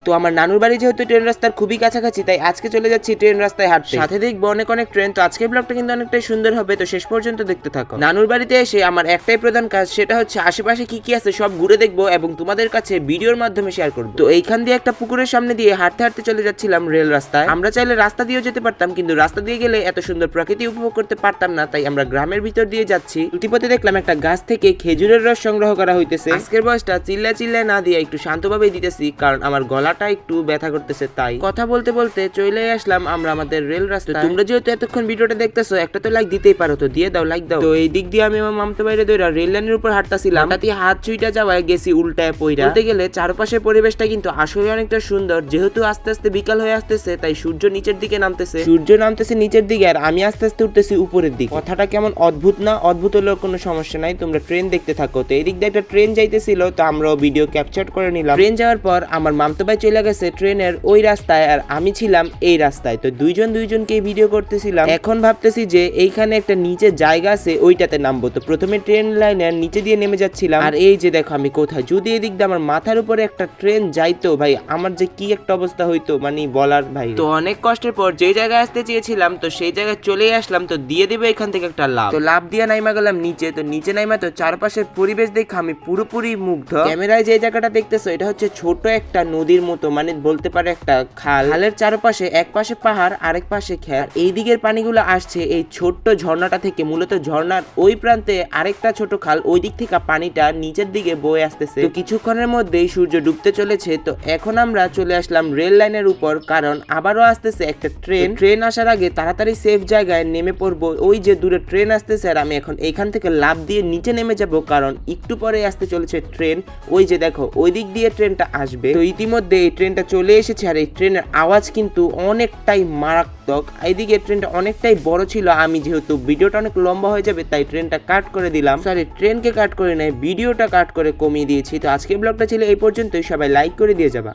তো আমার নানুর বাড়ি যেহেতু ট্রেন রাস্তার খুবই কাছাকাছি, তাই আজকে চলে যাচ্ছি ট্রেন রাস্তায় হাঁটতে। সাথে দেখবো অনেক অনেক ট্রেন। তো আজকের ব্লগটা কিন্তু অনেকটাই সুন্দর হবে, তো শেষ পর্যন্ত দেখতে থাকো। নানুর বাড়িতে এসে আমার একটাই প্রধান কাজ, সেটা হচ্ছে আশেপাশে কি কি আছে সব ঘুরে দেখবো এবং তোমাদের কাছে ভিডিওর মাধ্যমে শেয়ার করবো। তো এইখান দিয়ে একটা পুকুরের সামনে দিয়ে হাঁটতে হাঁটতে চলে যাচ্ছিলাম রেল রাস্তায়। আমরা চাইলে রাস্তা দিয়েও যেতে পারতাম, কিন্তু রাস্তা দিয়ে গেলে এত সুন্দর প্রকৃতি উপভোগ করতে পারতাম না, তাই আমরা গ্রামের ভিতর দিয়ে যাচ্ছি। প্রতিপথে দেখলাম একটা গাছ থেকে খেজুরের রস সংগ্রহ করা হইতেছে। আজকের বয়সটা চিল্লায় না দিয়ে একটু শান্তভাবেই দিতেছি, কারণ আমার গলাটা একটু ব্যথা করতেছে। তাই কথা বলতে বলতে চলে আসলাম আমরা আমাদের রেল রাস্তায়। তোমরা যেহেতু এতক্ষণ ভিডিওটা দেখতেছো, একটা তো লাইক দিতেই পারো, তো দিয়ে দাও, লাইক দাও। তো এই দিক দিয়ে আমি আমার মামতো বাইরে দইরা রেল লাইনের উপর হাঁটতাছিলাম। হঠাৎই হাত ছুঁইটা যাওয়ায় গেছি উল্টায় পইরা। বলতে গেলে চারপাশের পরিবেশটা কিন্তু আসলে অনেকটা সুন্দর। যেহেতু আস্তে আস্তে বিকাল হয়ে আসতেছে, তাই সূর্য নিচের দিকে নামতেছে নিচের দিকে, আর আমি আস্তে আস্তে উঠতেছি উপরের দিকে। কথাটা কেমন অদ্ভুত না? অদ্ভুত হলেও কোনো সমস্যা নাই, তোমরা ট্রেন দেখতে থাকো। তো এই দিক দিয়ে একটা ট্রেন যাইতেছিল, তো আমরাও ভিডিও ক্যাপচার করে নিলাম। ট্রেন যাওয়ার পর আমার মামতো ভাই চলে গেছে ট্রেনের ওই রাস্তায়, আর আমি ছিলাম এই রাস্তায়। তো দুইজনকে ভিডিও করতেছিলাম। এখন ভাবতেছি যে এইখানে একটা নিচে জায়গা আছে, ওইটাতে নামবো। তো প্রথমে ট্রেন লাইনের নিচে দিয়ে নেমে যাচ্ছিলাম, আর এই যে দেখো আমি কোথায়। যদি এদিক দিয়ে আমার মাথার উপরে একটা ট্রেন যাইতো ভাই, আমার যে কি একটা অবস্থা হইতো, মানে বলার ভাই। তো অনেক কষ্টের পর যে জায়গায় আসতে চেয়েছিলাম, তো সেই জায়গায় চলে আসলাম। তো দিয়ে দেবে এখান থেকে একটা লাভ। তো লাভ দিয়ে নাইমা গেলাম নিচে। তো নিচে নাইমা তো চারপাশের পরিবেশ দেখে আমি পুরোপুরি মুগ্ধ। ক্যামেরায় যে জায়গাটা দেখতেছো, এটা হচ্ছে ছোট একটা নদীর মতো, মানে বলতে পারে একটা খাল। খালের চারপাশে এক পাশে পাহাড়, আরেক পাশে খেত। এই দিকের পানিগুলো আসছে এই ছোট্ট ঝর্ণাটা থেকে। মূলত ঝর্ণার ওই প্রান্তে আরেকটা ছোট খাল, ওই দিক থেকে পানিটা নিচের দিকে বয়ে আসতেছে। তো কিছুক্ষণের মধ্যেই সূর্য ডুবতে চলেছে। তো এখন আমরা চলে আসলাম রেল লাইনের উপর, কারণ আবারও আসতেছে একটা ট্রেন আসার আগে তাড়াতাড়ি সেফ জায়গায় নেমে পড়বো। ওই যে দূরে ট্রেন আসতেছে, আর আমি এখন এইখান থেকে লাফ দিয়ে নিচে নেমে যাব, কারণ একটু পরে আসতে চলেছে ট্রেন। ওই যে দেখো ওই দিক দিয়ে ট্রেনটা আসবে। তো ইতিমধ্যে এই ট্রেনটা চলে এসেছে, আর এই ট্রেনের আওয়াজ কিন্তু অনেকটাই মারাত্মক। এইদিকে ট্রেনটা অনেকটাই বড় ছিল। আমি যেহেতু ভিডিওটা অনেক লম্বা হয়ে যাবে, তাই ট্রেনটা কাট করে দিলাম। সরি, ট্রেনকে কাট করে নাই, ভিডিওটা কাট করে কমিয়ে দিয়েছি। তো আজকের ব্লগটা ছিল এই পর্যন্তই। সবাই লাইক করে দিয়ে যাবা।